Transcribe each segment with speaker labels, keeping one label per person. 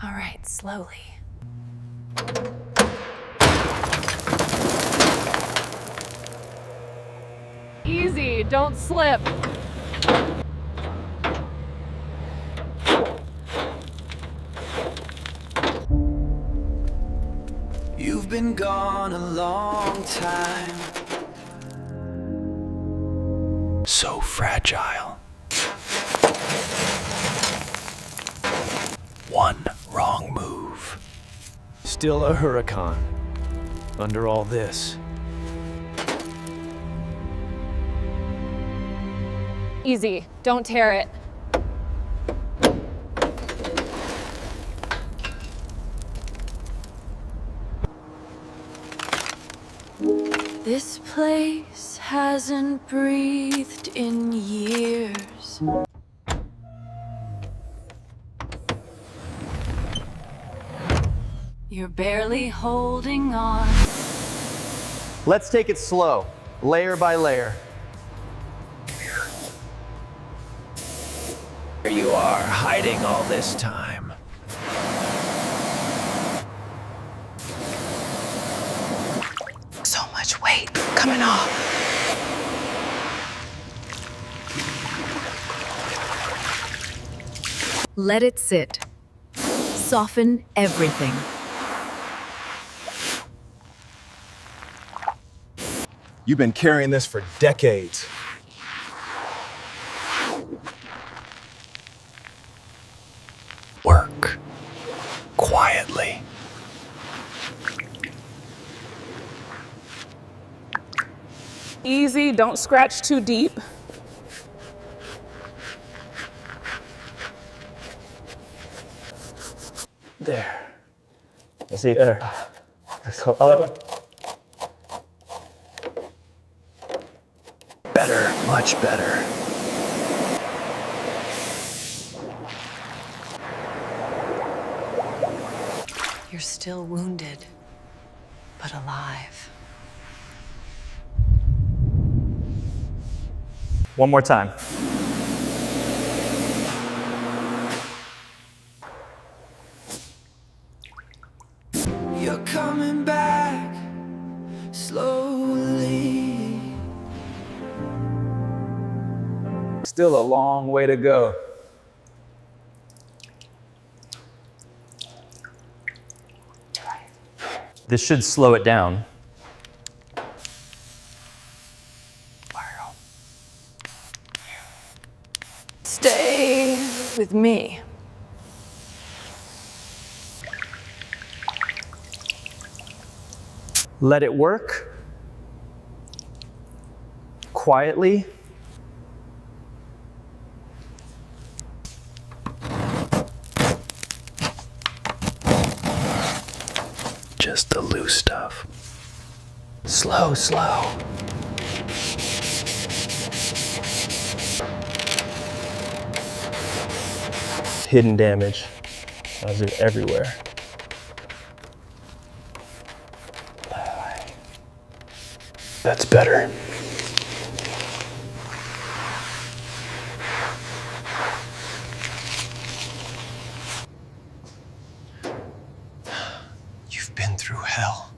Speaker 1: All right, slowly. Easy, don't slip.
Speaker 2: You've been gone a long time. So fragile. One wrong move. Still a Huracán. Under all this.
Speaker 1: Easy, don't tear it.
Speaker 3: This place hasn't breathed in years. You're barely holding on.
Speaker 4: Let's take it slow, layer by layer.
Speaker 2: Here you are, hiding all this time.
Speaker 1: So much weight coming off.
Speaker 3: Let it sit. Soften everything.
Speaker 5: You've been carrying this for decades.
Speaker 2: Work. Quietly.
Speaker 6: Easy, don't scratch too deep.
Speaker 4: There. I see there.
Speaker 2: Better, much better.
Speaker 1: You're still wounded, but alive.
Speaker 4: One more time.
Speaker 2: You're coming back slowly.
Speaker 4: Still a long way to go. This should slow it down.
Speaker 1: Stay with me.
Speaker 4: Let it work. Quietly.
Speaker 2: Just the loose stuff. Slow, slow.
Speaker 4: Hidden damage. Those are everywhere.
Speaker 2: That's better. You've been through hell.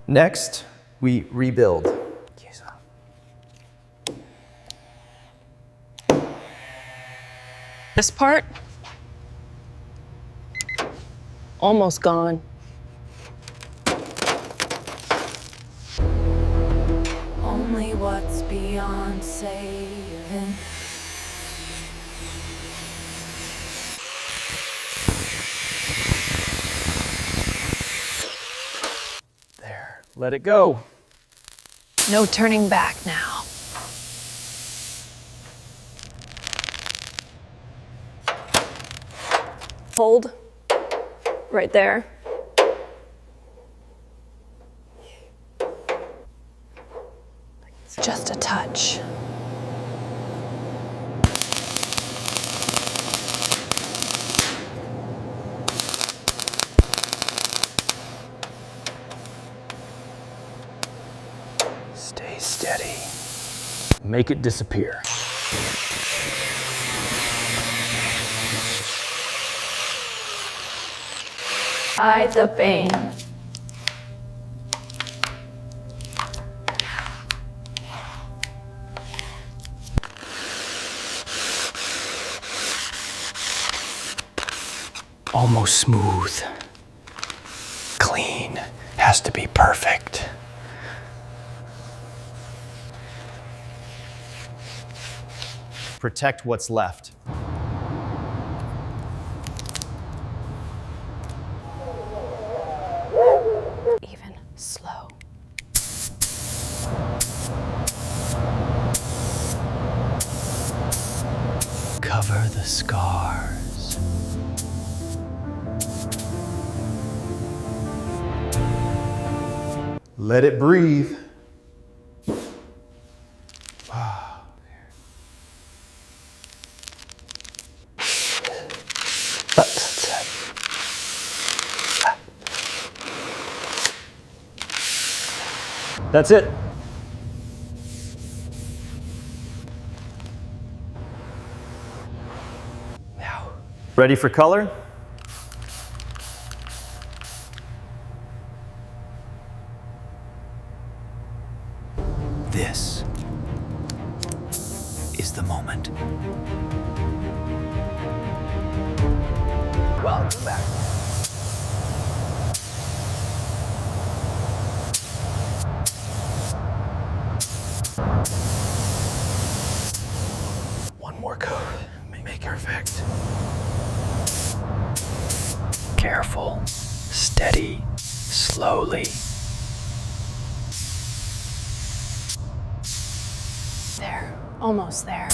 Speaker 4: Next, we rebuild.
Speaker 6: This part, almost gone.
Speaker 3: Only what's beyond saving.
Speaker 4: There, let it go.
Speaker 1: No turning back now. Hold right there. Just a touch.
Speaker 2: Stay steady.
Speaker 4: Make it disappear.
Speaker 1: Hide the pain.
Speaker 2: Almost smooth. Clean. Has to be perfect.
Speaker 4: Protect what's left.
Speaker 1: Even slow.
Speaker 2: Cover the scars.
Speaker 5: Let it breathe.
Speaker 4: That's it.
Speaker 2: Now,
Speaker 4: Ready for color?
Speaker 2: this is the moment. Welcome back. One more coat. Make her effect. Careful, steady, slowly.
Speaker 1: There. Almost there.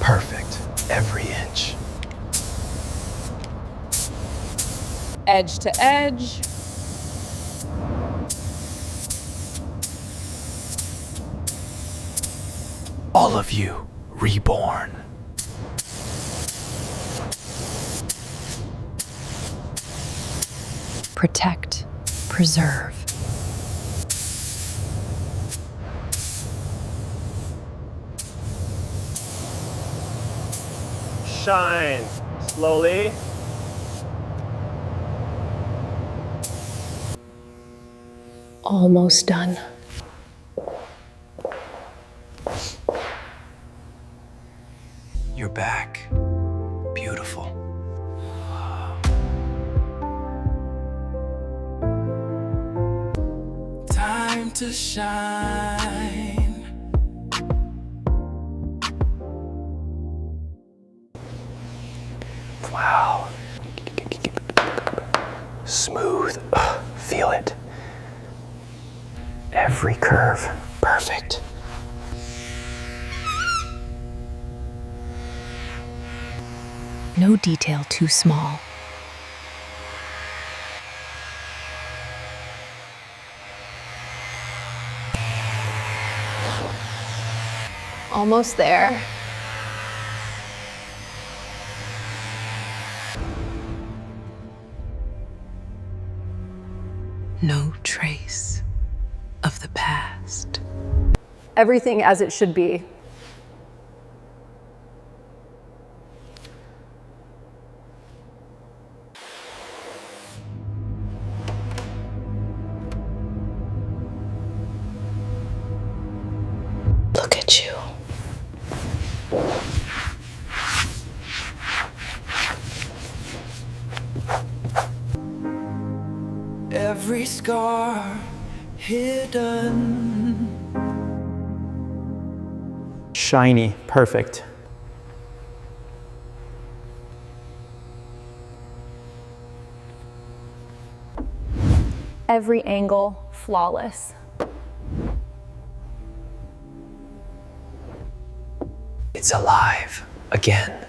Speaker 2: Perfect, every inch.
Speaker 6: Edge to edge.
Speaker 2: All of you reborn.
Speaker 1: Protect. Preserve.
Speaker 4: Shine. Slowly.
Speaker 6: Almost done.
Speaker 2: You're back. Beautiful. Time to shine. Wow. Smooth. Feel it. Every curve. Perfect.
Speaker 3: No detail too small.
Speaker 1: Almost there.
Speaker 3: No trace of the past.
Speaker 1: Everything as it should be.
Speaker 6: Look at you.
Speaker 2: Every scar hidden.
Speaker 4: Shiny. Perfect.
Speaker 1: Every angle flawless.
Speaker 2: It's alive again.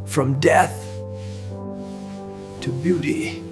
Speaker 2: From death to beauty.